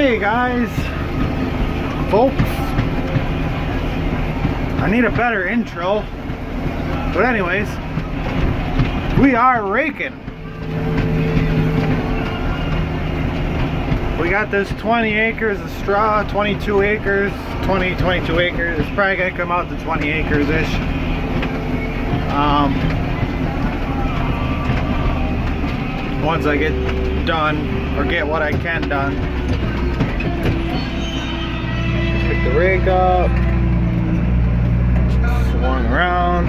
Hey guys, folks, I need a better intro, but anyways, we are raking. We got this 20 acres of straw, 22 acres, 22 acres. It's probably gonna come out to 20 acres-ish. Once I get done, or get what I can done. Pick the rake up, swung around.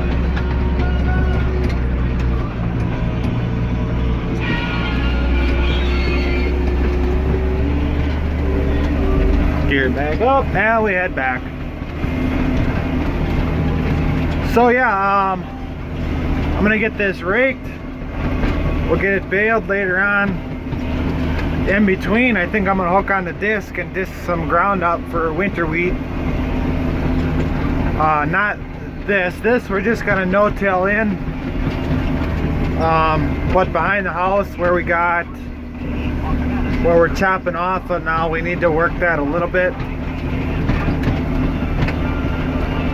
Geared back up, now we head back. So yeah, I'm gonna get this raked. We'll get it baled later on. In between, I think I'm gonna hook on the disc and disc some ground up for winter wheat. Not this we're just gonna no-till in. But behind the house where we're chopping off, and now we need to work that a little bit.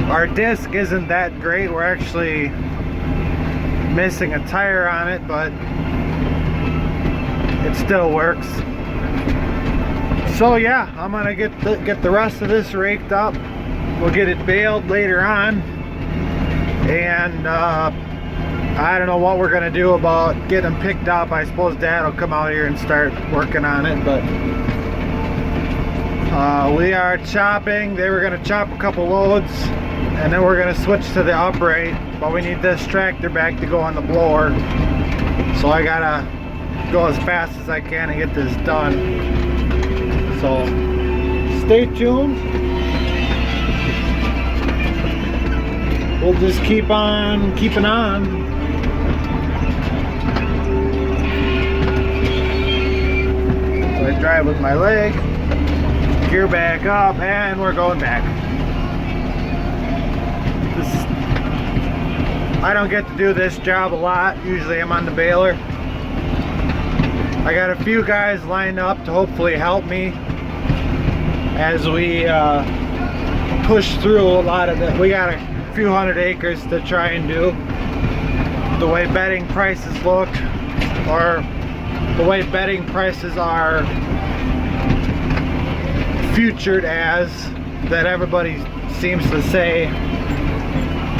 Our disc isn't that great. We're actually missing a tire on it, but it still works. So yeah, I'm gonna get the rest of this raked up. We'll get it baled later on, and I don't know what we're gonna do about getting them picked up. I suppose Dad will come out here and start working on it, but we are chopping. They were gonna chop a couple loads, and then we're gonna switch to the upright, but we need this tractor back to go on the blower, so I gotta go as fast as I can and get this done. So stay tuned. We'll just keep on keeping on. So I drive with my leg, gear back up, and we're going back. I don't get to do this job a lot. Usually I'm on the baler. I got a few guys lined up to hopefully help me as we push through a lot of it. We got a few hundred acres to try and do. The way bedding prices look, or the way bedding prices are futured as, that everybody seems to say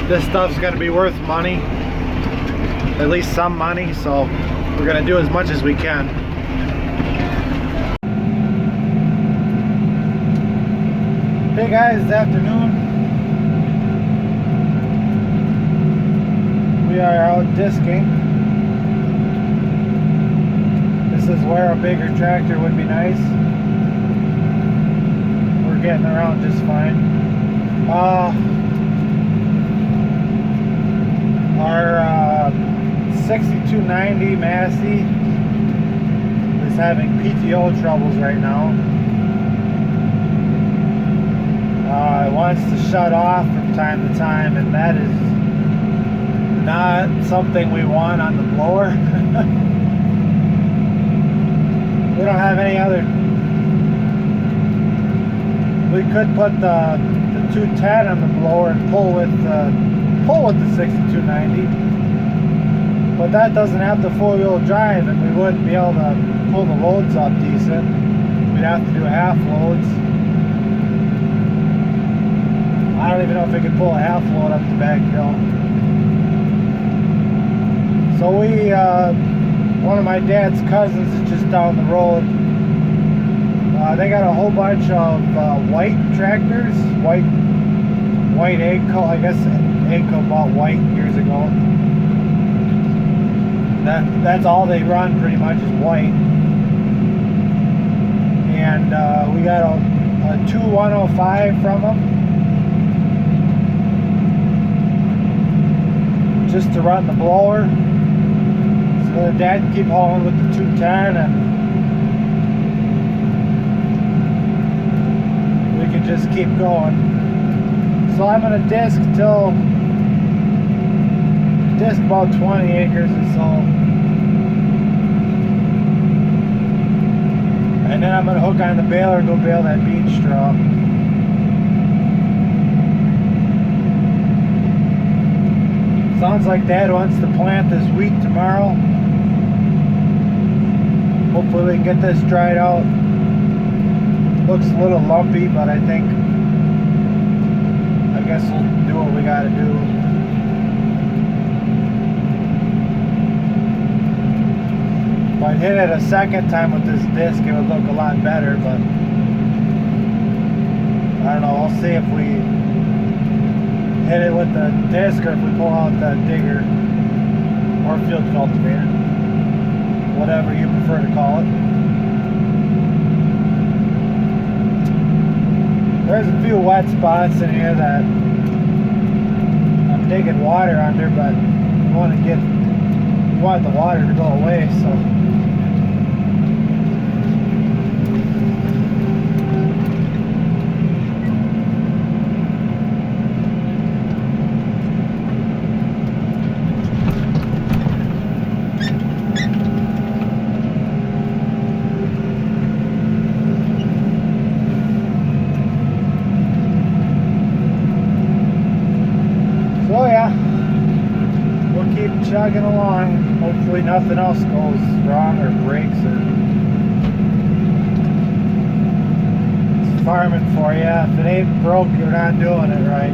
this stuff's gonna be worth money, at least some money, so we're gonna do as much as we can. Hey guys, it's afternoon. We are out disking. This is where a bigger tractor would be nice. We're getting around just fine. Our 6290 Massey is having PTO troubles right now. It wants to shut off from time to time, and that is not something we want on the blower. We don't have any other. We could put the 210 on the blower and pull with the 6290, but that doesn't have the four-wheel drive, and we wouldn't be able to pull the loads up decent. We'd have to do half loads. I don't even know if we could pull a half load up the back hill. So one of my dad's cousins is just down the road. They got a whole bunch of white tractors, white AGCO. I guess AGCO bought white years ago. That's all they run pretty much, is white. And we got a 2105 from them, just to run the blower, so the dad can keep hauling with the 210, and we can just keep going. So I'm gonna disc about 20 acres or so, and then I'm going to hook on the baler and go bale that beach straw. Sounds like Dad wants to plant this wheat tomorrow. Hopefully we can get this dried out. Looks a little lumpy, but I guess we'll do what we gotta do. If I hit it a second time with this disc, it would look a lot better, but I don't know, we'll see if we hit it with the disc or if we pull out the digger or field cultivator, whatever you prefer to call it. There's a few wet spots in here that I'm digging water under, but we want the water to go away, so. So yeah, we'll keep chugging along. Hopefully nothing else goes wrong or breaks. It's farming for you. If it ain't broke, you're not doing it right.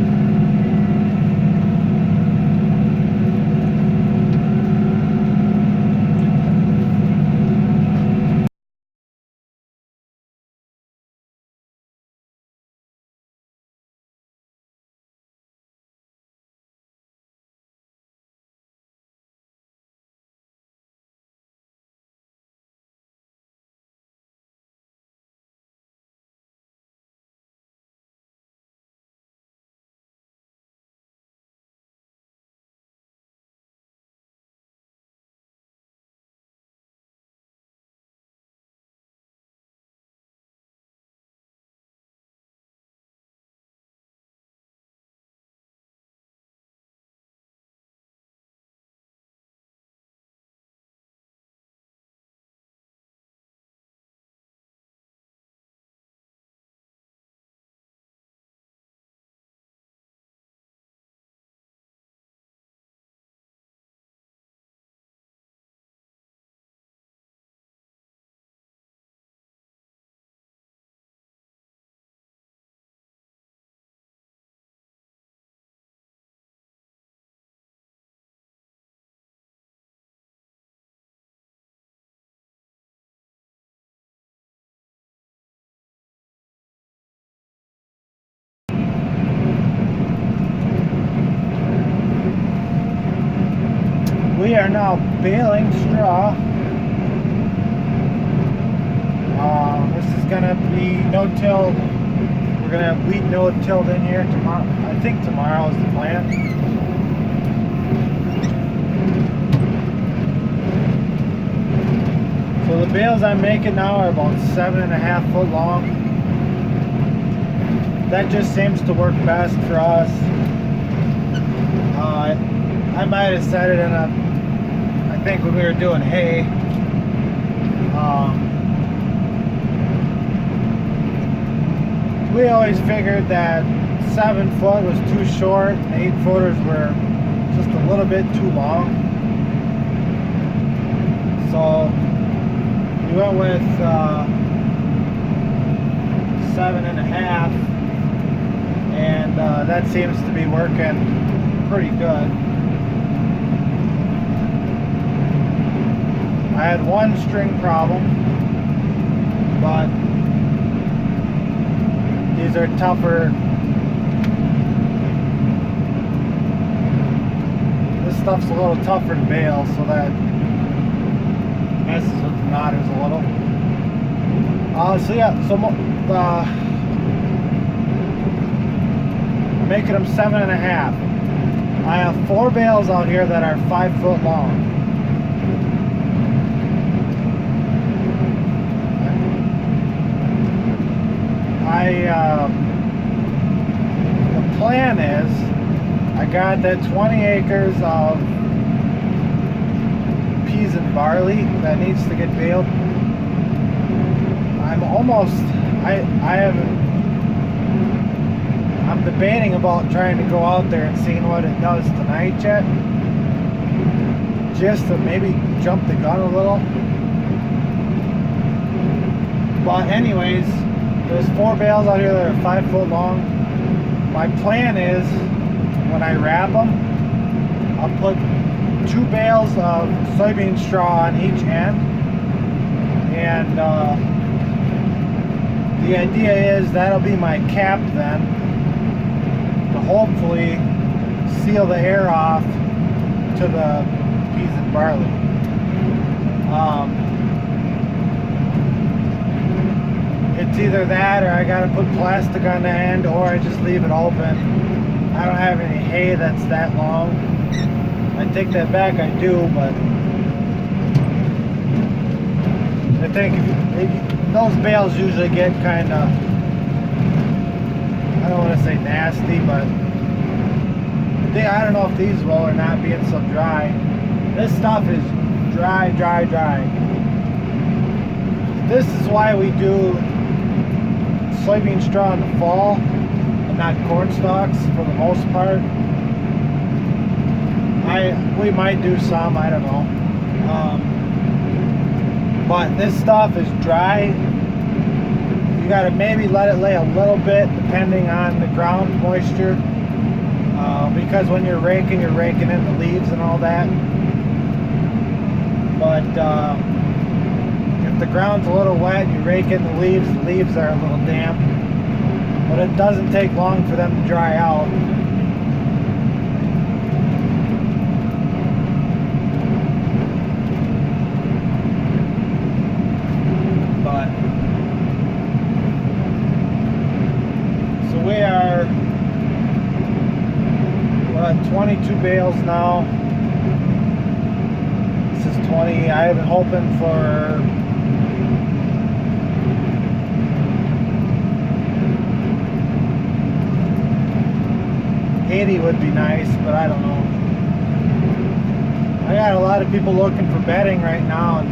We are now baling straw. This is gonna be no-till. We're gonna have wheat no-tilled in here tomorrow. I think tomorrow is the plan. So the bales I'm making now are about 7.5 foot long. That just seems to work best for us. I might have said it in I think when we were doing hay. We always figured that 7 foot was too short and 8 footers were just a little bit too long. So we went with 7.5, and that seems to be working pretty good. I had one string problem, but these are tougher. This stuff's a little tougher to bale, so that messes with the knotters a little. So yeah, so making them 7.5. I have 4 bales out here that are 5 foot long. The plan is, I got that 20 acres of peas and barley that needs to get baled. I'm almost, I'm debating about trying to go out there and seeing what it does tonight yet. Just to maybe jump the gun a little. But anyways, there's 4 bales out here that are 5 foot long. My plan is, when I wrap them, I'll put 2 bales of soybean straw on each end. And the idea is that'll be my cap then, to hopefully seal the air off to the peas and barley. It's either that, or I gotta put plastic on the end, or I just leave it open. I don't have any hay that's that long. I take that back, I do, but I think those bales usually get kind of, I don't want to say nasty, but I don't know if these will or not, being so dry. This stuff is dry, dry, dry. This is why we do soybean straw in the fall and not corn stalks for the most part. We might do some, I don't know. But this stuff is dry. You gotta maybe let it lay a little bit depending on the ground moisture. Because when you're raking in the leaves and all that. But if the ground's a little wet and you rake in the leaves are a little damp. But it doesn't take long for them to dry out. But so we're at 22 bales now. This is 20. I've been hoping for 80 would be nice, but I don't know. I got a lot of people looking for bedding right now, and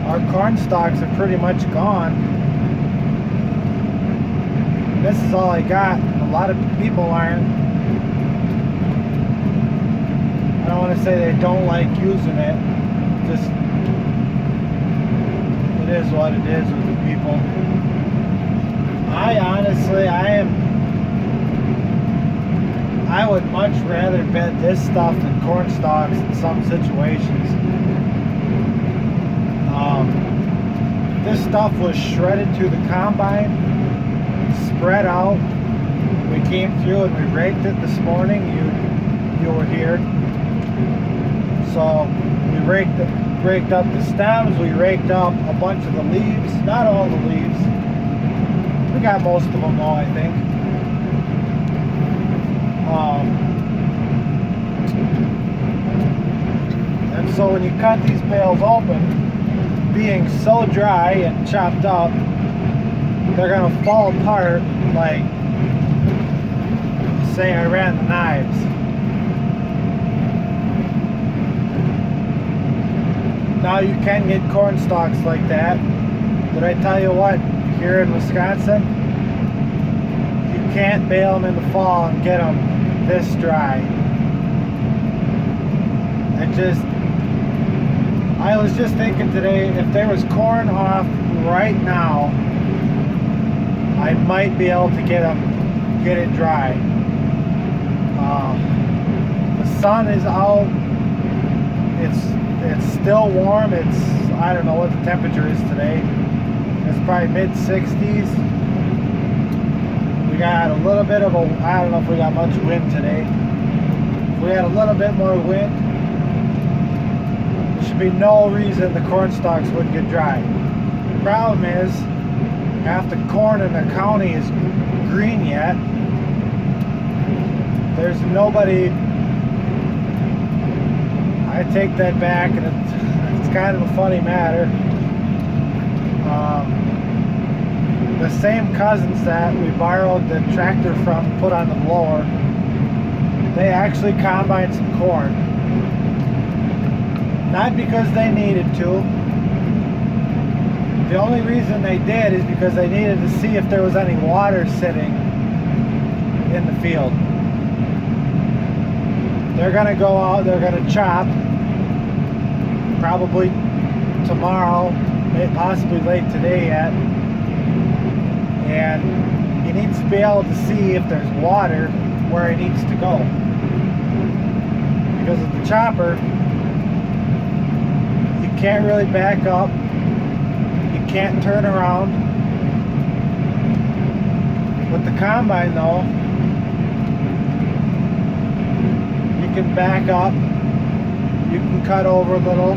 our corn stalks are pretty much gone. This is all I got. A lot of people aren't. I don't want to say they don't like using it. Just, it is what it is with the people. I would much rather bed this stuff than corn stalks in some situations. This stuff was shredded to the combine, spread out. We came through and we raked it this morning. You were here. So we raked up the stems. We raked up a bunch of the leaves. Not all the leaves. We got most of them though, I think. And so when you cut these bales open, being so dry and chopped up, they're gonna fall apart like, say I ran the knives. Now you can get corn stalks like that, but I tell you what, here in Wisconsin, you can't bale them in the fall and get them this dry. I was just thinking today, if there was corn off right now, I might be able to get it dry. The sun is out. It's still warm. I don't know what the temperature is today. It's probably mid-60s. We got a little bit of I don't know if we got much wind today. If we had a little bit more wind, there should be no reason the corn stalks wouldn't get dry. The problem is, half the corn in the county is green yet. There's nobody. I take that back, and it's kind of a funny matter. The same cousins that we borrowed the tractor from, put on the blower, they actually combined some corn. Not because they needed to, The only reason they did is because they needed to see if there was any water sitting in the field. They're going to go out, they're going to chop, probably tomorrow, possibly late today yet. And he needs to be able to see if there's water where he needs to go. Because of the chopper, you can't really back up. You can't turn around. With the combine though, you can back up, you can cut over a little,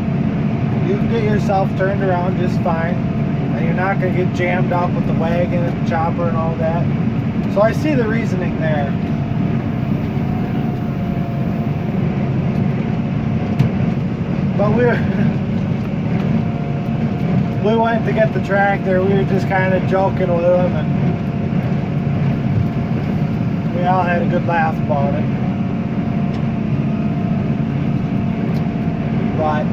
you can get yourself turned around just fine, and you're not going to get jammed up with the wagon and the chopper and all that. So I see the reasoning there. But we went to get the tractor. We were just kind of joking with him, and we all had a good laugh about it. But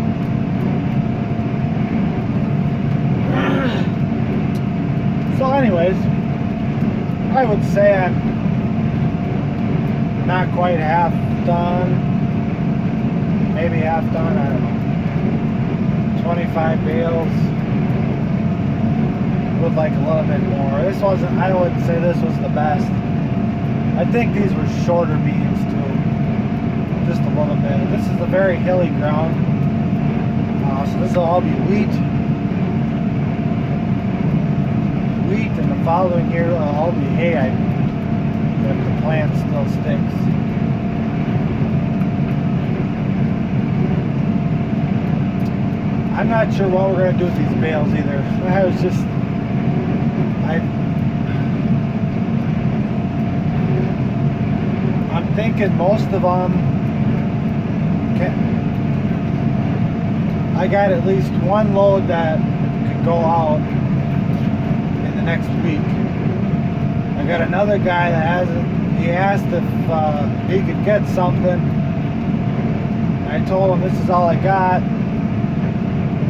so anyways, I would say I'm not quite half done, maybe half done, I don't know. 25 bales. Would like a little bit more. This wasn't, I wouldn't say this was the best. I think these were shorter beans too, just a little bit. This is a very hilly ground, so this will all be wheat, and the following year will all be hay, if the plant still sticks. I'm not sure what we're going to do with these bales either. I'm thinking most of them I got at least one load that could go out in the next week. I got another guy that hasn't, he asked if he could get something. I told him this is all I got.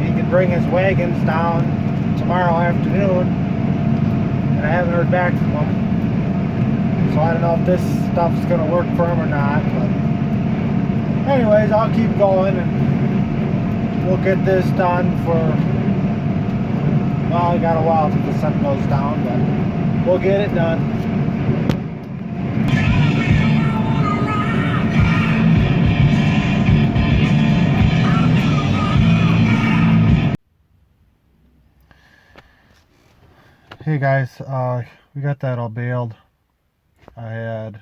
He can bring his wagons down tomorrow afternoon, and I haven't heard back from him. So I don't know if this stuff's going to work for him or not, but anyways, I'll keep going and we'll get this done for, well, I got a while till the sun goes down, but we'll get it done. Hey guys, we got that all baled. I had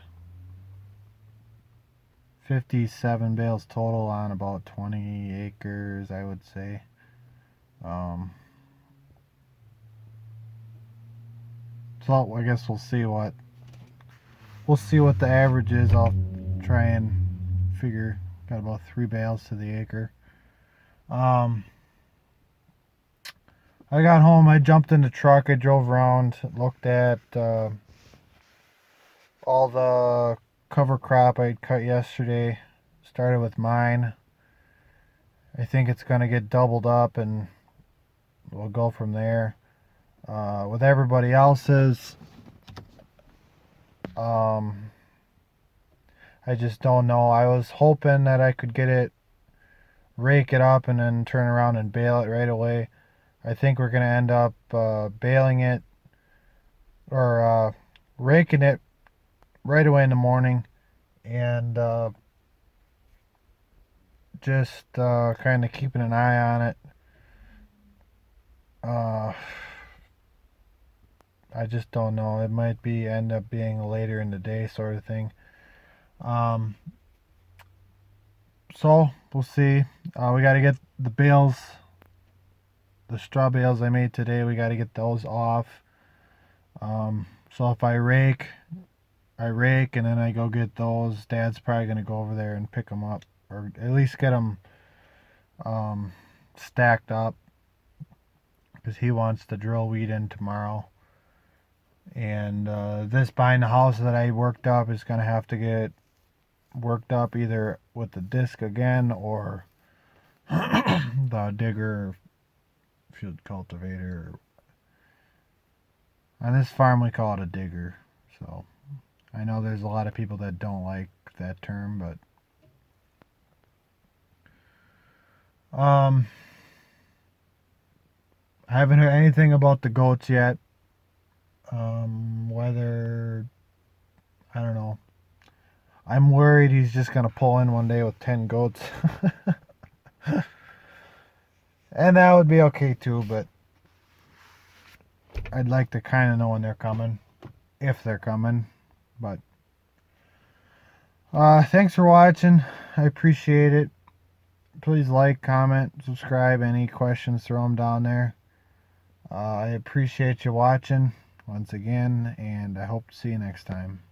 57 bales total on about 20 acres, I would say. So I guess we'll see what the average is. I'll try and figure. Got about 3 bales to the acre. I got home, I jumped in the truck, I drove around, looked at all the cover crop I'd cut yesterday. Started with mine. I think it's going to get doubled up and we'll go from there. With everybody else's, I just don't know. I was hoping that I could get it, rake it up, and then turn around and bale it right away. I think we're going to end up baling it or raking it right away in the morning, and just kind of keeping an eye on it. I just don't know. It might end up being later in the day sort of thing. So we'll see. We got to get the bales, the straw bales I made today. We got to get those off. So if I rake, and then I go get those. Dad's probably going to go over there and pick them up, or at least get them stacked up, because he wants to drill wheat in tomorrow. And this behind the house that I worked up is going to have to get worked up either with the disc again or the digger field cultivator. On this farm we call it a digger. So I know there's a lot of people that don't like that term, but I haven't heard anything about the goats yet. Whether, I don't know. I'm worried he's just gonna pull in one day with 10 goats. And that would be okay too, but I'd like to kind of know when they're coming, if they're coming. But thanks for watching. I appreciate it. Please like, comment, subscribe. Any questions, throw them down there. I appreciate you watching once again, and I hope to see you next time.